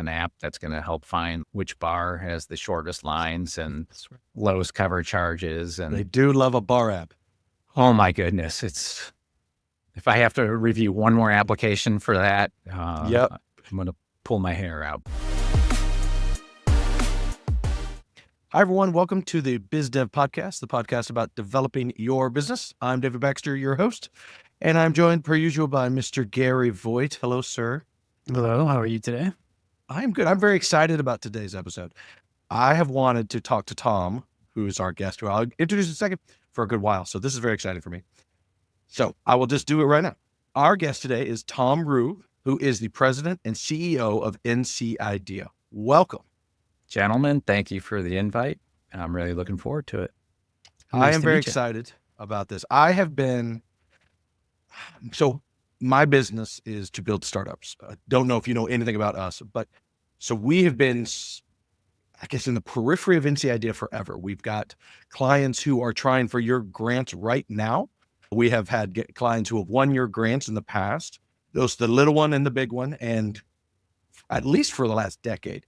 an app that's going to help find which bar has the shortest lines and That's right. lowest cover charges. They And do love a bar app. oh my goodness, if I have to review one more application for that, Yep. I'm going to pull my hair out. Hi, everyone. Welcome to the Biz Dev Podcast, the podcast about developing your business. I'm David Baxter, your host, and I'm joined, per usual, by Mr. Gary Voigt. Hello, sir. Hello, how are you today? I'm good. I'm very excited about today's episode. I have wanted to talk to Thom, who is our guest, who I'll introduce in a second, for a good while. So this is very exciting for me. So I will just do it right now. Our guest today is Thom Ruhe, who is the president and CEO of NC Idea. Welcome. Gentlemen, thank you for the invite. I'm really looking forward to it. I am very excited about this. So my business is to build startups. Don't know if you know anything about us, but so we have been, I guess, in the periphery of NC Idea forever. We've got clients who are trying for your grants right now. We have had clients who have won your grants in the past, those the little one and the big one, and at least for the last decade,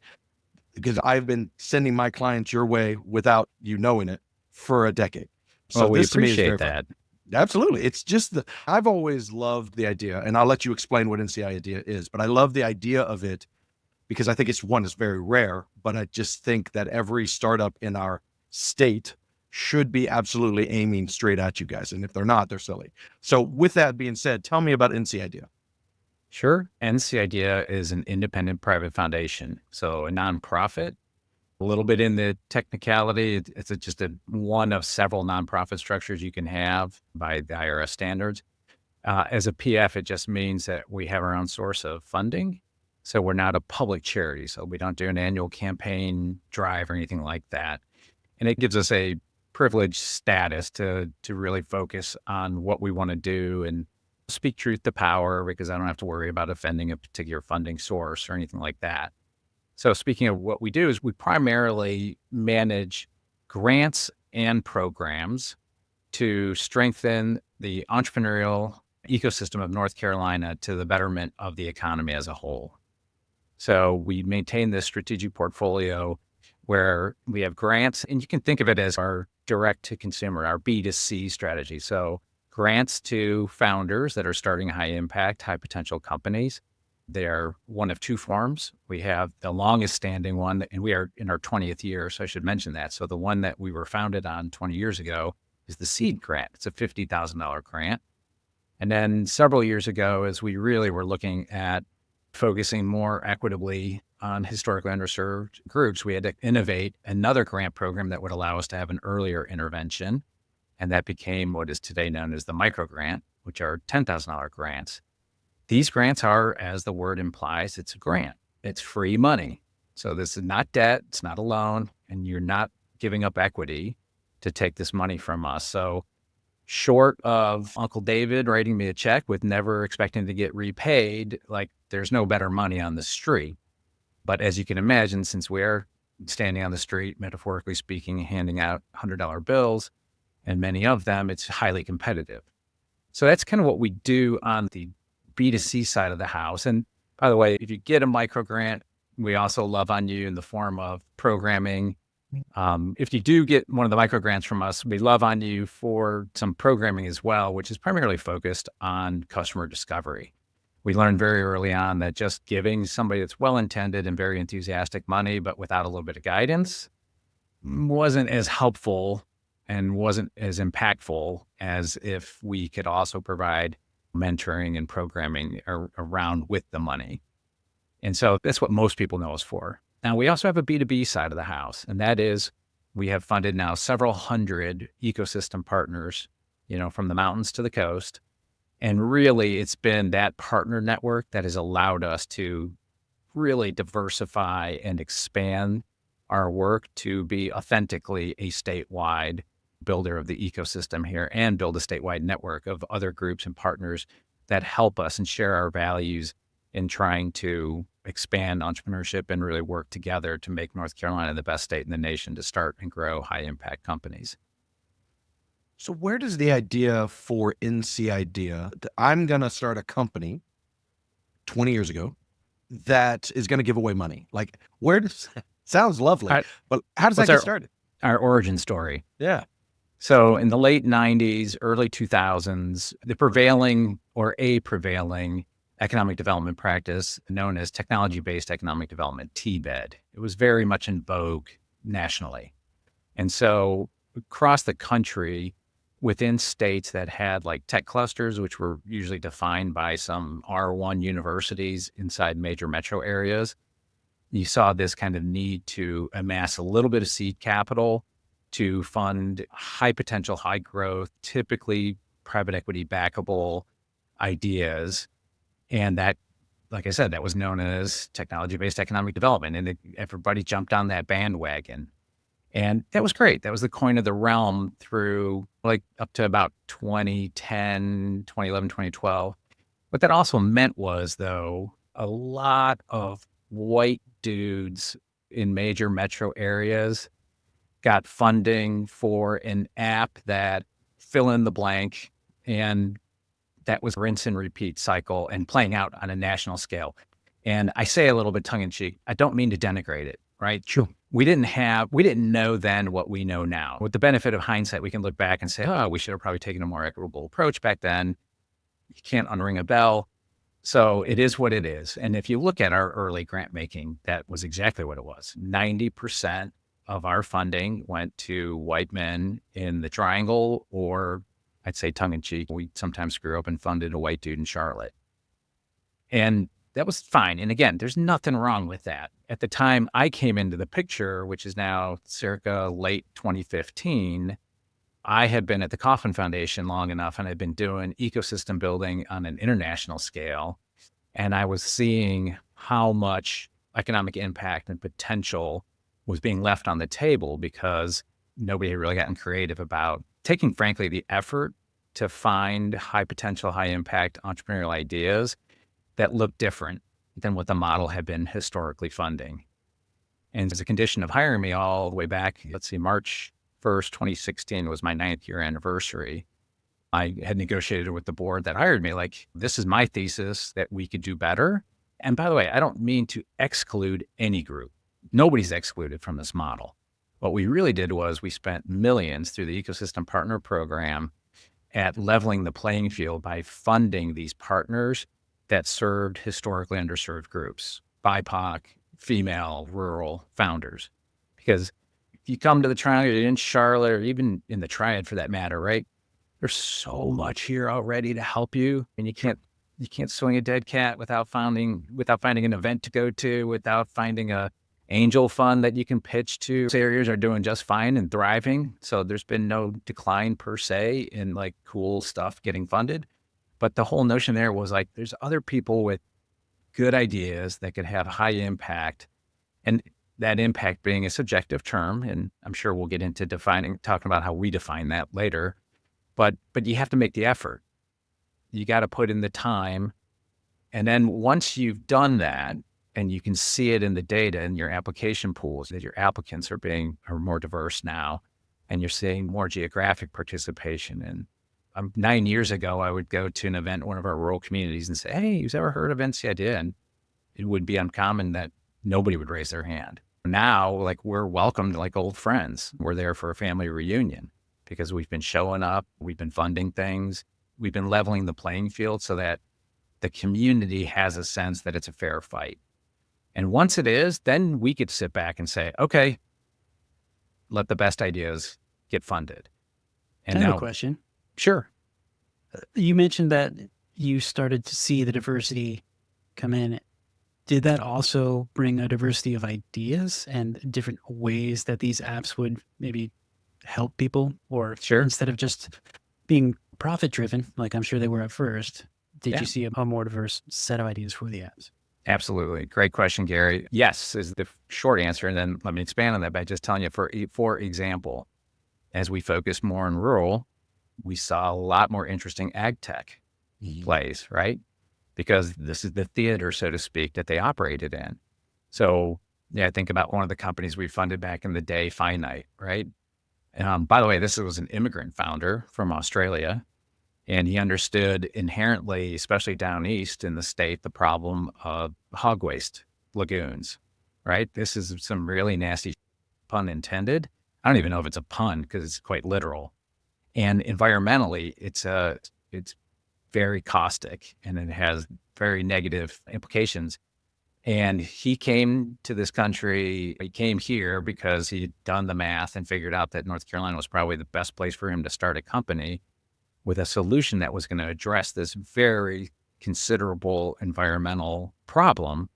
because I've been sending my clients your way without you knowing it for a decade. So Well, we this to me is appreciate very that. fun. Absolutely. It's just I've always loved the idea, and I'll let you explain what NCI Idea is, but I love the idea of it because I think it's very rare, but I just think that every startup in our state should be absolutely aiming straight at you guys. And if they're not, they're silly. So with that being said, tell me about NC Idea. Sure. NC Idea is an independent private foundation, so a nonprofit. A little bit in the technicality, it's just one of several nonprofit structures you can have by the IRS standards. As a PF, it just means that we have our own source of funding. So we're not a public charity. So we don't do an annual campaign drive or anything like that. And it gives us a privileged status to really focus on what we want to do and speak truth to power, because I don't have to worry about offending a particular funding source or anything like that. So speaking of what we do is we primarily manage grants and programs to strengthen the entrepreneurial ecosystem of North Carolina to the betterment of the economy as a whole. So we maintain this strategic portfolio where we have grants, and you can think of it as our direct to consumer, our B2C strategy. So grants to founders that are starting high impact, high potential companies. They're one of two forms. We have the longest standing one, and we are in our 20th year, so I should mention that. So the one that we were founded on 20 years ago is the seed grant. It's a $50,000 grant. And then several years ago, as we really were looking at focusing more equitably on historically underserved groups, we had to innovate another grant program that would allow us to have an earlier intervention. And that became what is today known as the micro grant, which are $10,000 grants. These grants are, as the word implies, it's a grant. It's free money. So this is not debt, it's not a loan, and you're not giving up equity to take this money from us. So short of Uncle David writing me a check with never expecting to get repaid, like there's no better money on the street. But as you can imagine, since we're standing on the street, metaphorically speaking, handing out $100 bills, and many of them, it's highly competitive. So that's kind of what we do on the B2C side of the house. And by the way, if you get a micro grant, we also love on you in the form of programming. If you do get one of the micro grants from us, we love on you for some programming as well, which is primarily focused on customer discovery. We learned very early on that just giving somebody that's well-intended and very enthusiastic money, but without a little bit of guidance, wasn't as helpful and wasn't as impactful as if we could also provide mentoring and programming around with the money. And so that's what most people know us for. Now, we also have a B2B side of the house, and that is we have funded now several hundred ecosystem partners, from the mountains to the coast. And really, it's been that partner network that has allowed us to really diversify and expand our work to be authentically a statewide builder of the ecosystem here and build a statewide network of other groups and partners that help us and share our values in trying to expand entrepreneurship and really work together to make North Carolina the best state in the nation to start and grow high impact companies. So where does the idea for NC Idea, I'm going to start a company 20 years ago, that is going to give away money? Like, where does sounds lovely, I- but how does that what's get our- started? Our origin story. Yeah. So in the late 90s, early 2000s, the prevailing or a prevailing economic development practice known as technology-based economic development, TBED. It was very much in vogue nationally. And so across the country, within states that had like tech clusters, which were usually defined by some R1 universities inside major metro areas, you saw this kind of need to amass a little bit of seed capital to fund high potential, high growth, typically private equity backable ideas. And that, like I said, that was known as technology-based economic development. And everybody jumped on that bandwagon. And that was great. That was the coin of the realm through like up to about 2010, 2011, 2012. What that also meant was, though, a lot of white dudes in major metro areas got funding for an app that fill in the blank. And that was rinse and repeat cycle and playing out on a national scale. And I say a little bit tongue in cheek, I don't mean to denigrate it, right? Sure. We didn't know then what we know now. With the benefit of hindsight, we can look back and say, oh, we should have probably taken a more equitable approach back then. You can't unring a bell. So it is what it is. And if you look at our early grant making, that was exactly what it was. 90% of our funding went to white men in the triangle, or I'd say tongue in cheek, we sometimes grew up and funded a white dude in Charlotte. And that was fine. And again, there's nothing wrong with that. At the time I came into the picture, which is now circa late 2015, I had been at the Kauffman Foundation long enough and I'd been doing ecosystem building on an international scale. And I was seeing how much economic impact and potential was being left on the table because nobody had really gotten creative about taking, frankly, the effort to find high potential, high impact entrepreneurial ideas that looked different than what the model had been historically funding. And as a condition of hiring me all the way back, March 1st, 2016 was my 9th year anniversary. I had negotiated with the board that hired me, like, this is my thesis that we could do better. And by the way, I don't mean to exclude any group. Nobody's excluded from this model. What we really did was we spent millions through the Ecosystem Partner Program at leveling the playing field by funding these partners that served historically underserved groups, BIPOC, female, rural founders. Because if you come to the Triangle, in Charlotte, or even in the Triad for that matter, right? There's so much here already to help you, and you can't swing a dead cat without finding an event to go to, without finding a angel fund that you can pitch to. These areas are doing just fine and thriving, so there's been no decline per se in like cool stuff getting funded. But the whole notion there was like, there's other people with good ideas that could have high impact, and that impact being a subjective term, and I'm sure we'll get into talking about how we define that later. But you have to make the effort. You got to put in the time. And then once you've done that, and you can see it in the data in your application pools, that your applicants are more diverse now, and you're seeing more geographic participation. And 9 years ago, I would go to an event in one of our rural communities and say, hey, you've ever heard of NC Idea? And it would be uncommon that nobody would raise their hand. Now, like, we're welcomed like old friends. We're there for a family reunion because we've been showing up, we've been funding things, we've been leveling the playing field so that the community has a sense that it's a fair fight. And once it is, then we could sit back and say, okay, let the best ideas get funded. And I have now, a question. sure. You mentioned that you started to see the diversity come in. Did that also bring a diversity of ideas and different ways that these apps would maybe help people? Or Sure. instead of just being profit driven, like I'm sure they were at first, did Yeah. you see a more diverse set of ideas for the apps? Absolutely. Great question, Gary. Yes, is the short answer. And then let me expand on that by just telling you, for example, as we focus more on rural, we saw a lot more interesting ag tech plays, right? Because this is the theater, so to speak, that they operated in. So yeah, think about one of the companies we funded back in the day, Finite, right? By the way, this was an immigrant founder from Australia. And he understood inherently, especially down east in the state, the problem of hog waste lagoons, right? This is some really nasty, pun intended. I don't even know if it's a pun because it's quite literal. And environmentally, it's very caustic and it has very negative implications. And he came to this country, he came here because he'd done the math and figured out that North Carolina was probably the best place for him to start a company with a solution that was going to address this very considerable environmental problem.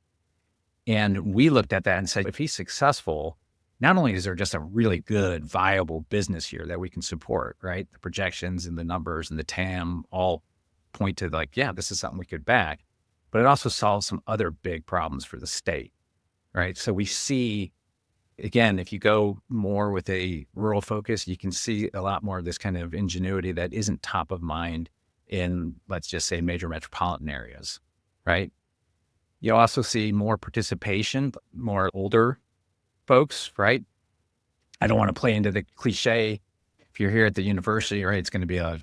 And we looked at that and said, if he's successful, not only is there just a really good, viable business here that we can support, right? The projections and the numbers and the TAM all point to like, yeah, this is something we could back, but it also solves some other big problems for the state, right? So we see, again, if you go more with a rural focus, you can see a lot more of this kind of ingenuity that isn't top of mind in, let's just say, major metropolitan areas, right? You also see more participation, more older folks, right? I don't want to play into the cliche. If you're here at the university, right, it's going to be a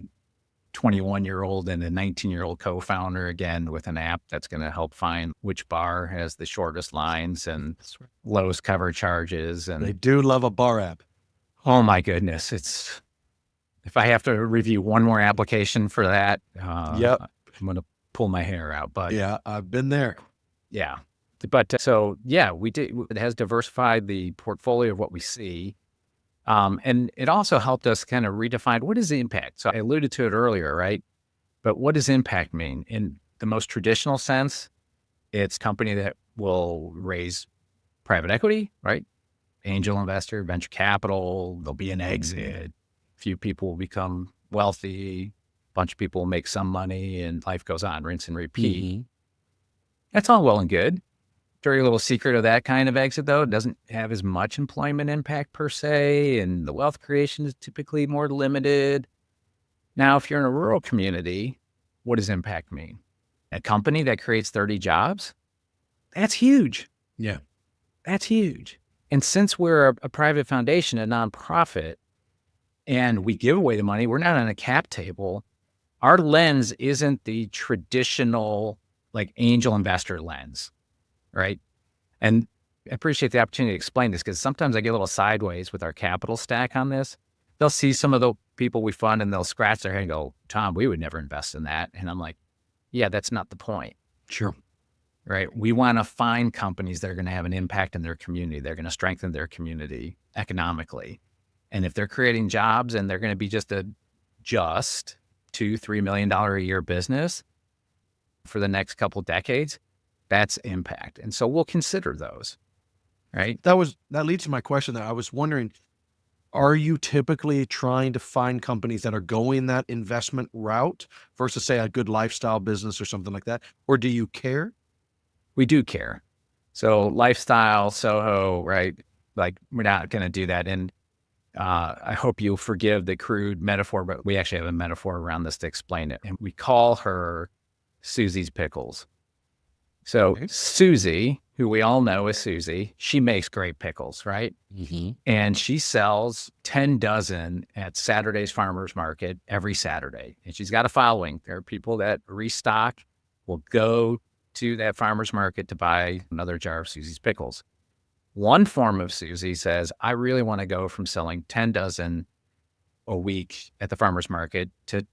21-year-old and a 19-year-old co-founder again with an app that's going to help find which bar has the shortest lines and lowest cover charges. And They do love a bar app. oh my goodness, if I have to review one more application for that, Yep. I'm going to pull my hair out. But Yeah, I've been there. yeah. But so, yeah, we did. It has diversified the portfolio of what we see. And it also helped us kind of redefine what is the impact. So I alluded to it earlier, right? But what does impact mean? In the most traditional sense, it's a company that will raise private equity, right? Angel investor, venture capital, there'll be an exit. Few people will become wealthy. A bunch of people will make some money and life goes on, rinse and repeat. That's all well and good. Dirty little secret of that kind of exit, though, it doesn't have as much employment impact per se, and the wealth creation is typically more limited. Now, if you're in a rural community, what does impact mean? A company that creates 30 jobs? That's huge. Yeah. That's huge. And since we're a private foundation, a nonprofit, and we give away the money, we're not on a cap table. Our lens isn't the traditional like angel investor lens, right? And I appreciate the opportunity to explain this because sometimes I get a little sideways with our capital stack on this. They'll see some of the people we fund and they'll scratch their head and go, Tom, we would never invest in that. And I'm like, yeah, that's not the point. Sure. Right. We want to find companies that are going to have an impact in their community. They're going to strengthen their community economically. And if they're creating jobs and they're going to be just $2, $3 million a year business for the next couple decades, that's impact. And so we'll consider those, right? That leads to my question that I was wondering, are you typically trying to find companies that are going that investment route versus say a good lifestyle business or something like that? Or do you care? We do care. So lifestyle, Soho, right? Like we're not going to do that. And I hope you'll forgive the crude metaphor, but we actually have a metaphor around this to explain it. And we call her Susie's Pickles. So Okay. Susie, who we all know as Susie, she makes great pickles, right? And she sells 10 dozen at Saturday's Farmers Market every Saturday. And she's got a following. There are people that restock, will go to that farmer's market to buy another jar of Susie's Pickles. One form of Susie says, I really want to go from selling 10 dozen a week at the farmer's market to,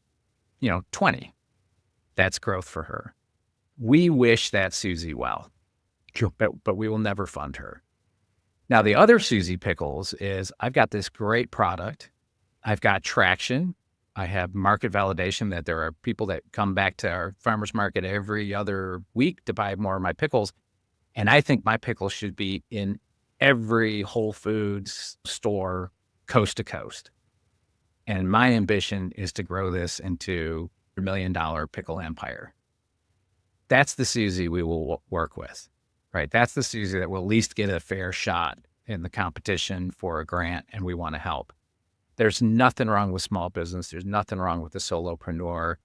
20. That's growth for her. We wish that Susie well, Sure. but we will never fund her. Now, the other Susie Pickles is I've got this great product. I've got traction. I have market validation that there are people that come back to our farmer's market every other week to buy more of my pickles. And I think my pickles should be in every Whole Foods store, coast to coast. And my ambition is to grow this into $1 million pickle empire. That's the Susie we will work with, right? That's the Susie that will at least get a fair shot in the competition for a grant, and we want to help. There's nothing wrong with small business. There's nothing wrong with the solopreneur.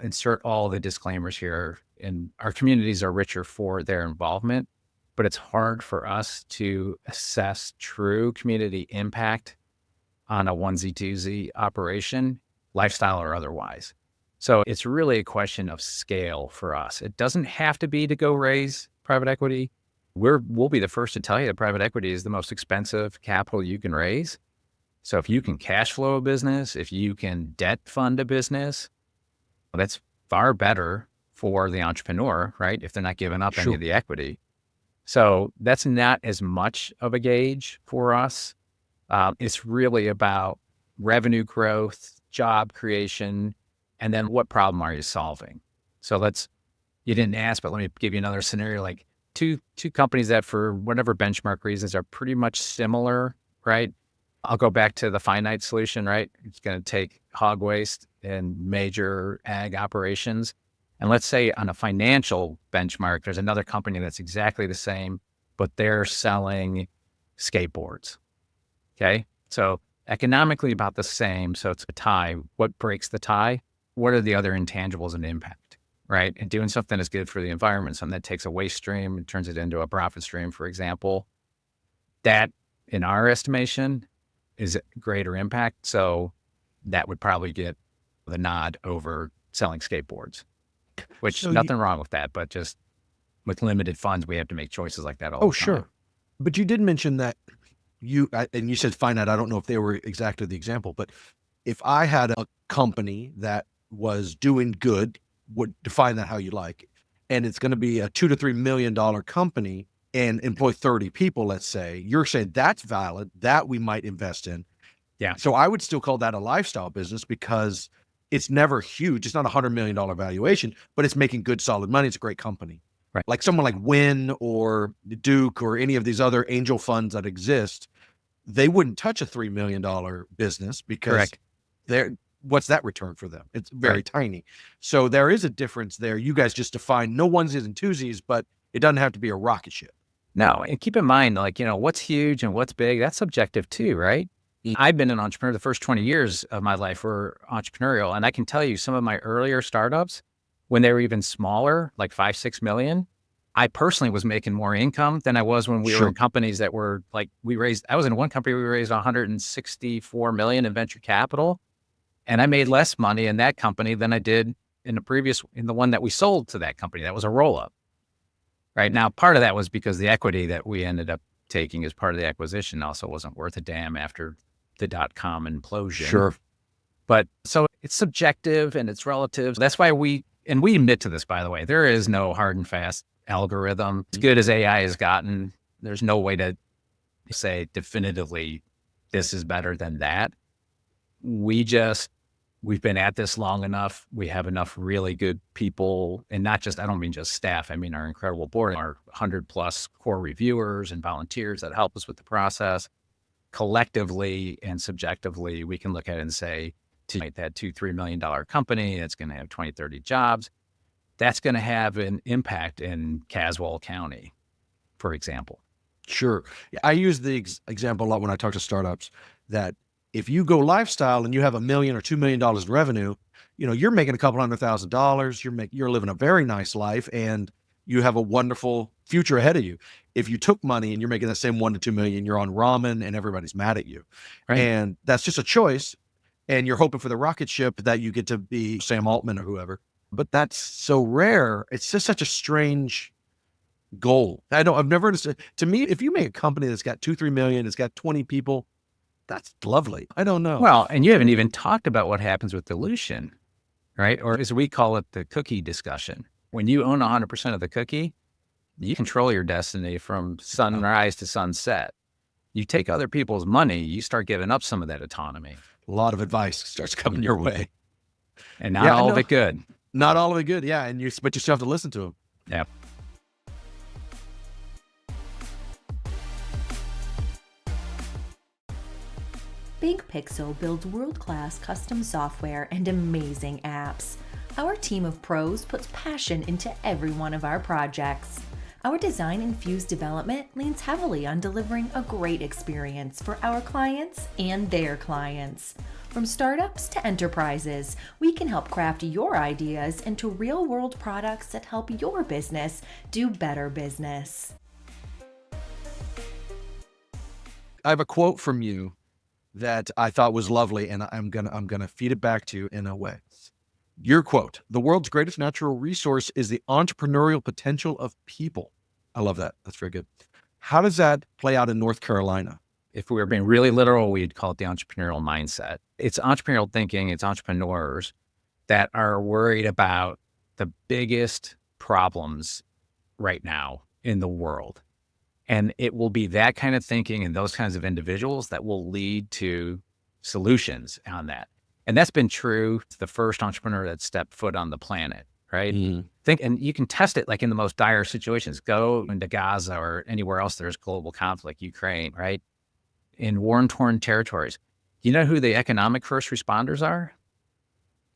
Insert all the disclaimers here, and our communities are richer for their involvement, but it's hard for us to assess true community impact on a onesie-twosie operation, lifestyle or otherwise. So it's really a question of scale for us. It doesn't have to be to go raise private equity. We'll be the first to tell you that private equity is the most expensive capital you can raise. So if you can cash flow a business, if you can debt fund a business, that's far better for the entrepreneur, right? If they're not giving up any Sure. of the equity. So that's not as much of a gauge for us. It's really about revenue growth, job creation, and then what problem are you solving? So you didn't ask, but let me give you another scenario, like two companies that for whatever benchmark reasons are pretty much similar, right? I'll go back to the finite solution, right? It's going to take hog waste and major ag operations. And let's say on a financial benchmark, there's another company that's exactly the same, but they're selling skateboards. Okay. So economically about the same. So it's a tie. What breaks the tie? What are the other intangibles and impact, right? And doing something that's good for the environment, something that takes a waste stream and turns it into a profit stream, for example, that in our estimation is greater impact. So that would probably get the nod over selling skateboards, which So nothing wrong with that, but just with limited funds, we have to make choices like that all Oh, the time. sure. But you did mention that and you said finite. I don't know if they were exactly the example, but if I had a company that was doing good, would define that how you like, and it's going to be a $2 to $3 million company and employ 30 people, let's say, you're saying that's valid, that we might invest in. Yeah. So I would still call that a lifestyle business because it's never huge. It's not $100 million valuation, but it's making good, solid money. It's a great company. Right. Like someone like Wynn or Duke or any of these other angel funds that exist, they wouldn't touch a $3 million business because Correct. what's that return for them? It's very tiny. So there is a difference there. You guys just define no onesies and twosies, but it doesn't have to be a rocket ship. No, and keep in mind, like, what's huge and what's big, that's subjective too, right? I've been an entrepreneur. The first 20 years of my life were entrepreneurial. And I can tell you some of my earlier startups, when they were even smaller, like 5, 6 million, I personally was making more income than I was when we were in companies that were like, I was in one company, we raised 164 million in venture capital. And I made less money in that company than I did in the one that we sold to that company. That was a roll up. Right now, part of that was because the equity that we ended up taking as part of the acquisition also wasn't worth a damn after the .com implosion. Sure. But so it's subjective and it's relative. That's why we admit to this, by the way, there is no hard and fast algorithm. As good as AI has gotten, there's no way to say definitively this is better than that. We've been at this long enough. We have enough really good people, and I don't mean just staff. I mean our incredible board, our 100+ core reviewers and volunteers that help us with the process. Collectively and subjectively, we can look at it and say, to make that $2-3 million company, it's going to have 20, 30 jobs. That's going to have an impact in Caswell County, for example. Sure. I use the example a lot when I talk to startups that if you go lifestyle and you have $1 million or $2 million in revenue, you're making a couple $100,000. You're living a very nice life and you have a wonderful future ahead of you. If you took money and you're making that same 1 to 2 million, you're on ramen and everybody's mad at you. Right. And that's just a choice. And you're hoping for the rocket ship that you get to be Sam Altman or whoever. But that's so rare. It's just such a strange goal. I've never understood. To me, if you make a company that's got 2-3 million, it's got 20 people, that's lovely. I don't know. Well, and you haven't even talked about what happens with dilution, right? Or as we call it, the cookie discussion. When you own 100% of the cookie, you control your destiny from sunrise to sunset. You take other people's money, you start giving up some of that autonomy. A lot of advice starts coming your way. And not all of it good. Not all of it good, yeah. But you still have to listen to them. Yeah. Big Pixel builds world-class custom software and amazing apps. Our team of pros puts passion into every one of our projects. Our design-infused development leans heavily on delivering a great experience for our clients and their clients. From startups to enterprises, we can help craft your ideas into real-world products that help your business do better business. I have a quote from you that I thought was lovely, and I'm gonna feed it back to you in a way. Your quote, the world's greatest natural resource is the entrepreneurial potential of people. I love that. That's very good. How does that play out in North Carolina? If we were being really literal, we'd call it the entrepreneurial mindset. It's entrepreneurial thinking, it's entrepreneurs that are worried about the biggest problems right now in the world. And it will be that kind of thinking and those kinds of individuals that will lead to solutions on that. And that's been true to the first entrepreneur that stepped foot on the planet, right? And you can test it like in the most dire situations. Go into Gaza or anywhere else there's global conflict, Ukraine, right? In war-torn territories. You know who the economic first responders are?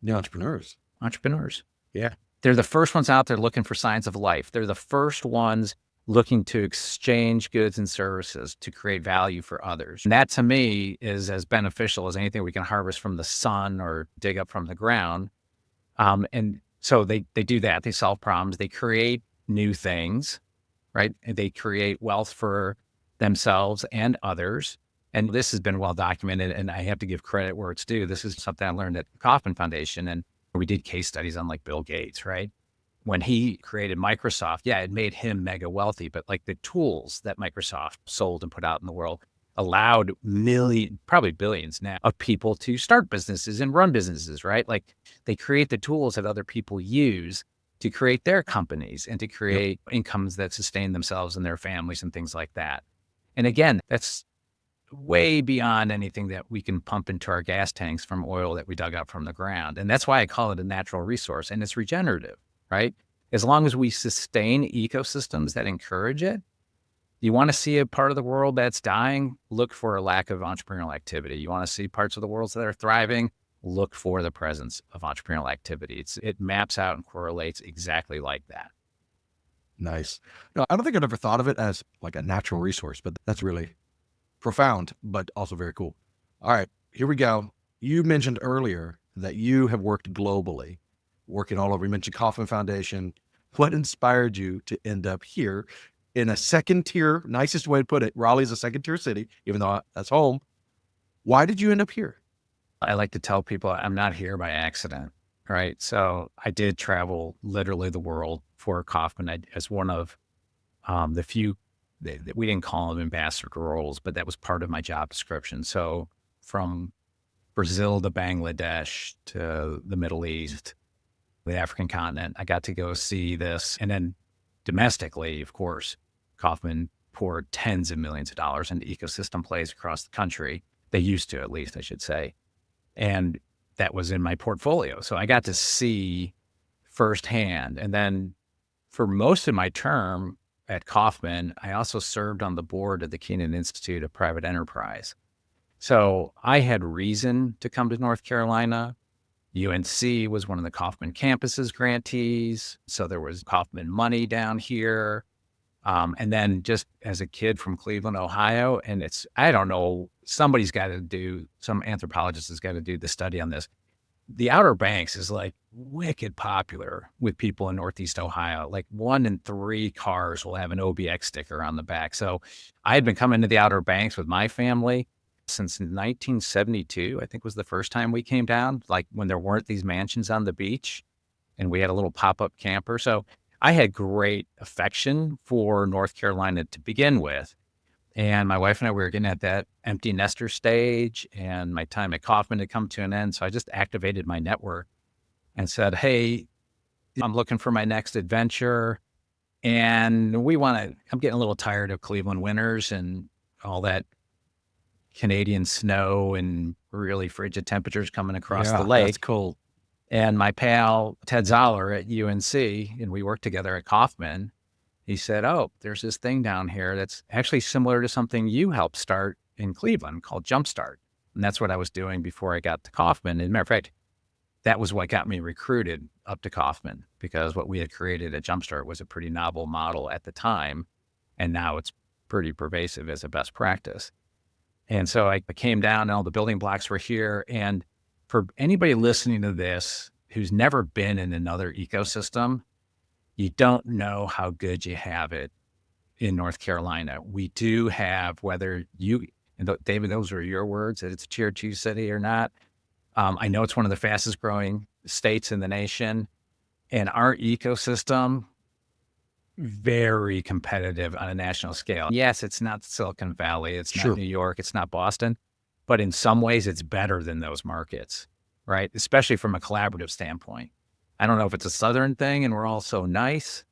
The entrepreneurs. Entrepreneurs. Yeah. They're the first ones out there looking for signs of life. They're the first ones looking to exchange goods and services to create value for others. And that to me is as beneficial as anything we can harvest from the sun or dig up from the ground. And so they do that. They solve problems. They create new things, right? And they create wealth for themselves and others. And this has been well documented, and I have to give credit where it's due. This is something I learned at the Kauffman Foundation, and we did case studies on like Bill Gates, right? When he created Microsoft, yeah, it made him mega wealthy, but like the tools that Microsoft sold and put out in the world allowed probably billions now of people to start businesses and run businesses, right? Like they create the tools that other people use to create their companies and to create incomes that sustain themselves and their families and things like that. And again, that's way beyond anything that we can pump into our gas tanks from oil that we dug up from the ground. And that's why I call it a natural resource, and it's regenerative, right? As long as we sustain ecosystems that encourage it, you want to see a part of the world that's dying, look for a lack of entrepreneurial activity. You want to see parts of the world that are thriving, look for the presence of entrepreneurial activity. It maps out and correlates exactly like that. Nice. No, I don't think I'd ever thought of it as like a natural resource, but that's really profound, but also very cool. All right, here we go. You mentioned earlier that you have worked globally, working all over. You mentioned Kauffman Foundation. What inspired you to end up here in a second tier, nicest way to put it, Raleigh's a second tier city, even though that's home. Why did you end up here? I like to tell people I'm not here by accident, right? So I did travel literally the world for Kauffman as one of the few, we didn't call them ambassador roles, but that was part of my job description. So from Brazil to Bangladesh to the Middle East, the African continent, I got to go see this. And then domestically, of course, Kauffman poured tens of millions of dollars into ecosystem plays across the country. They used to, at least, I should say. And that was in my portfolio. So I got to see firsthand. And then for most of my term at Kauffman, I also served on the board of the Keenan Institute of Private Enterprise. So I had reason to come to North Carolina. UNC was one of the Kauffman campus's grantees. So there was Kauffman money down here. And then just as a kid from Cleveland, Ohio, and I don't know, some anthropologist has got to do the study on this. The Outer Banks is like wicked popular with people in Northeast Ohio. Like 1 in 3 cars will have an OBX sticker on the back. So I had been coming to the Outer Banks with my family since 1972, I think was the first time we came down, like when there weren't these mansions on the beach and we had a little pop-up camper. So I had great affection for North Carolina to begin with. And my wife and I were getting at that empty nester stage, and my time at Kauffman had come to an end. So I just activated my network and said, hey, I'm looking for my next adventure. And I'm getting a little tired of Cleveland winters and all that Canadian snow and really frigid temperatures coming across the lake. That's cold. And my pal, Ted Zoller at UNC, and we worked together at Kauffman, he said, oh, there's this thing down here that's actually similar to something you helped start in Cleveland called Jumpstart. And that's what I was doing before I got to Kauffman. As a matter of fact, that was what got me recruited up to Kauffman, because what we had created at Jumpstart was a pretty novel model at the time. And now it's pretty pervasive as a best practice. And so I came down and all the building blocks were here. And for anybody listening to this who's never been in another ecosystem, you don't know how good you have it in North Carolina. We do have, David, those are your words, that it's a tier 2 city or not. I know it's one of the fastest growing states in the nation, and our ecosystem, very competitive on a national scale. Yes, it's not Silicon Valley, it's Sure. not New York, it's not Boston, but in some ways it's better than those markets, right? Especially from a collaborative standpoint. I don't know if it's a Southern thing and we're all so nice.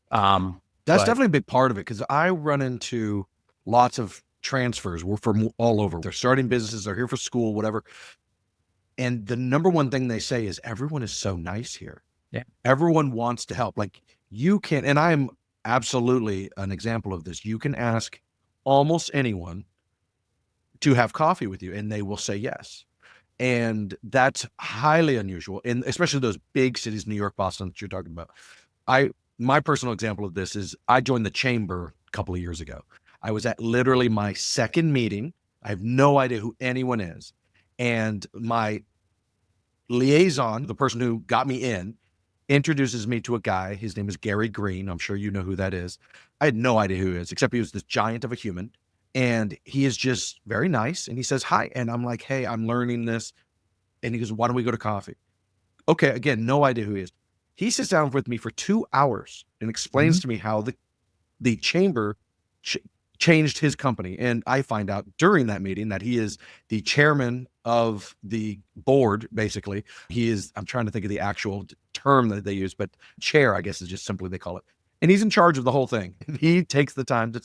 That's But definitely a big part of it because I run into lots of transfers. We're from all over. They're starting businesses, they're here for school, whatever. And the number one thing they say is everyone is so nice here. Yeah. Everyone wants to help. Like you can, and I am absolutely an example of this. You can ask almost anyone to have coffee with you and they will say yes. And that's highly unusual. And especially those big cities, New York, Boston that you're talking about. My personal example of this is I joined the chamber a couple of years ago. I was at literally my second meeting. I have no idea who anyone is. And my liaison, the person who got me in, introduces me to a guy. His name is Gary Green. I'm sure you know who that is. I had no idea who he is, except he was this giant of a human. And he is just very nice. And he says, hi. And I'm like, hey, I'm learning this. And he goes, why don't we go to coffee? Okay, again, no idea who he is. He sits down with me for 2 hours and explains to me how the chamber changed his company. And I find out during that meeting that he is the chairman of the board, basically. He is, I'm trying to think of the actual term that they use, but chair, I guess is just simply they call it. And he's in charge of the whole thing. And he takes the time to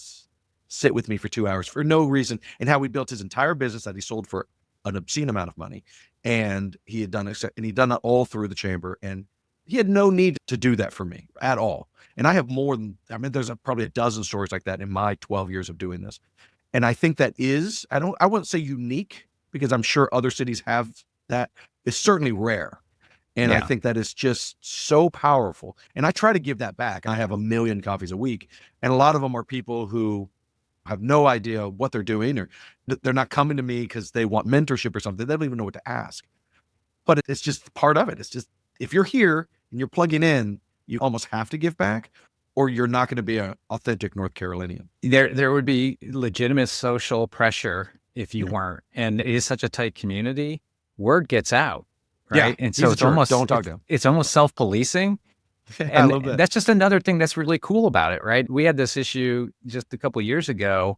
sit with me for 2 hours for no reason, and how we built his entire business that he sold for an obscene amount of money. And he had done it, and he'd done that all through the chamber. And he had no need to do that for me at all. And I have more than, I mean, there's probably a dozen stories like that in my 12 years of doing this. And I think that is, I wouldn't say unique because I'm sure other cities have that. It's certainly rare. And I Yeah. think that is just so powerful. And I try to give that back. I have 1 million coffees a week. And a lot of them are people who have no idea what they're doing, or they're not coming to me because they want mentorship or something. They don't even know what to ask. But it's just part of it. It's just, if you're here and you're plugging in, you almost have to give back, or you're not going to be an authentic North Carolinian. there would be legitimate social pressure if you weren't. And it is such a tight community. Word gets out, right? Yeah, And he's so a it's jerk. almost, Don't talk to him. it's almost self-policing. I And love that. that's just another thing that's really cool about it, right? We had this issue just a couple of years ago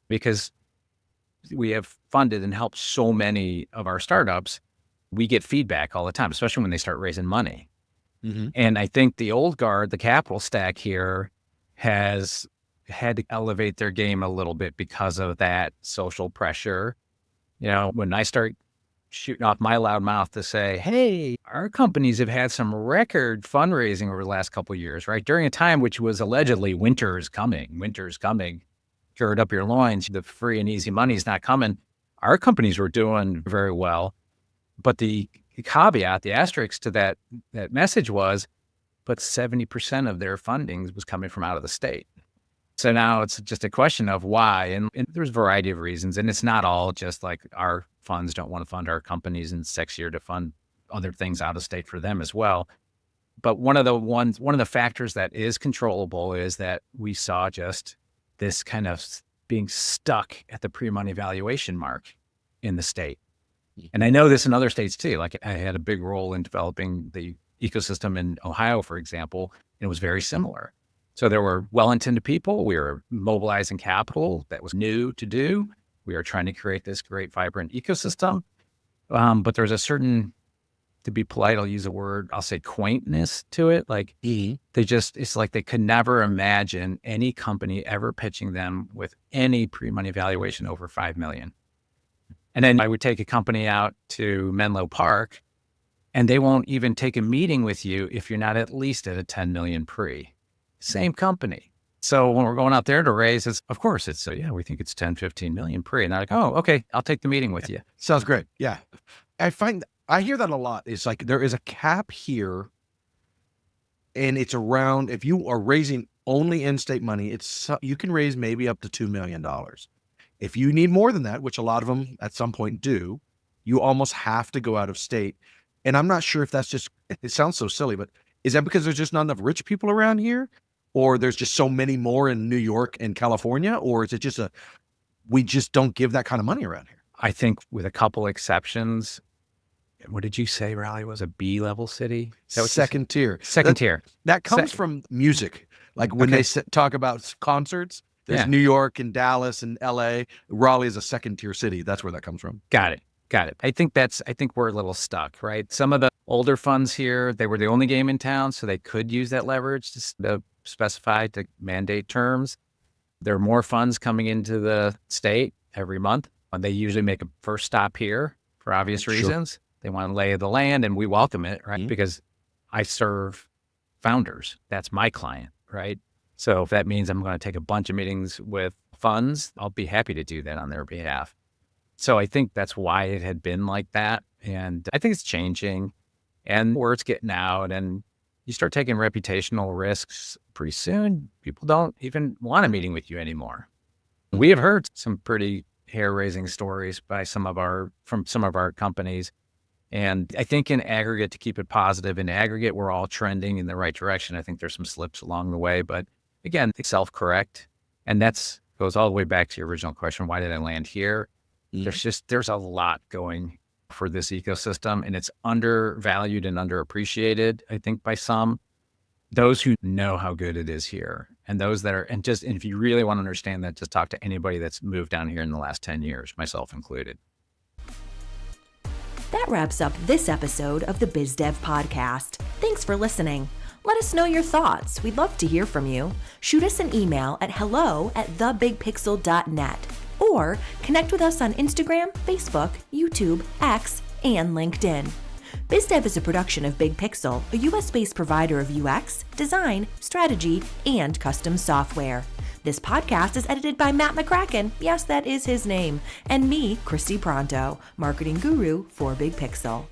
because we have funded and helped so many of our startups. We get feedback all the time, especially when they start raising money. Mm-hmm. And I think the old guard, the capital stack here, has had to elevate their game a little bit because of that social pressure. You know, when I start shooting off my loud mouth to say, hey, our companies have had some record fundraising over the last couple of years, right? During a time which was allegedly winter's coming, gird up your loins, the free and easy money is not coming. Our companies were doing very well. But the caveat, the asterisk to that message was, but 70% of their funding was coming from out of the state. So now it's just a question of why. And there's a variety of reasons. And it's not all just like our funds don't want to fund our companies and it's sexier to fund other things out of state for them as well. But one of the factors that is controllable is that we saw just this kind of being stuck at the pre-money valuation mark in the state. And I know this in other states too. Like I had a big role in developing the ecosystem in Ohio, for example, and it was very similar. So there were well-intended people. We were mobilizing capital that was new to do. We were trying to create this great, vibrant ecosystem. But there's a certain, to be polite, I'll use a word, I'll say quaintness to it. Like it's like they could never imagine any company ever pitching them with any pre-money valuation over 5 million. And then I would take a company out to Menlo Park and they won't even take a meeting with you if you're not at least at a 10 million pre. Same company. So when we're going out there to raise, of course it's, so yeah, we think it's 10, 15 million pre. And they're like, oh, okay, I'll take the meeting with you. Sounds great. Yeah. I hear that a lot. It's like there is a cap here and it's around, if you are raising only in-state money, you can raise maybe up to $2 million. If you need more than that, which a lot of them at some point do, you almost have to go out of state. And I'm not sure if that's just, it sounds so silly, but is that because there's just not enough rich people around here? Or there's just so many more in New York and California? Or is it just we just don't give that kind of money around here? I think with a couple exceptions, what did you say Raleigh was a B-level city? Is that what you said? Second tier. Second tier. That comes Se- from music. Like when Okay. they talk about concerts, there's Yeah. New York and Dallas and LA. Raleigh is a second tier city. That's where that comes from. Got it. I think we're a little stuck, right? Some of the older funds here, they were the only game in town, so they could use that leverage to specify, to mandate terms. There are more funds coming into the state every month. And they usually make a first stop here for obvious Sure. reasons. They want to lay the land, and we welcome it, right? Mhm. Because I serve founders. That's my client, right? So if that means I'm going to take a bunch of meetings with funds, I'll be happy to do that on their behalf. So I think that's why it had been like that. And I think it's changing, and word's getting out, and you start taking reputational risks pretty soon. People don't even want a meeting with you anymore. We have heard some pretty hair-raising stories from some of our companies. And I think in aggregate, to keep it positive, in aggregate, we're all trending in the right direction. I think there's some slips along the way, but again, self-correct. And goes all the way back to your original question. Why did I land here? There's a lot going for this ecosystem, and it's undervalued and underappreciated, I think, by some. Those who know how good it is here, and those that are, and if you really want to understand that, just talk to anybody that's moved down here in the last 10 years, myself included. That wraps up this episode of the BizDev Podcast. Thanks for listening. Let us know your thoughts. We'd love to hear from you. Shoot us an email at hello@thebigpixel.net or connect with us on Instagram, Facebook, YouTube, X, and LinkedIn. BizDev is a production of Big Pixel, a US-based provider of UX, design, strategy, and custom software. This podcast is edited by Matt McCracken, yes, that is his name, and me, Christy Pronto, marketing guru for Big Pixel.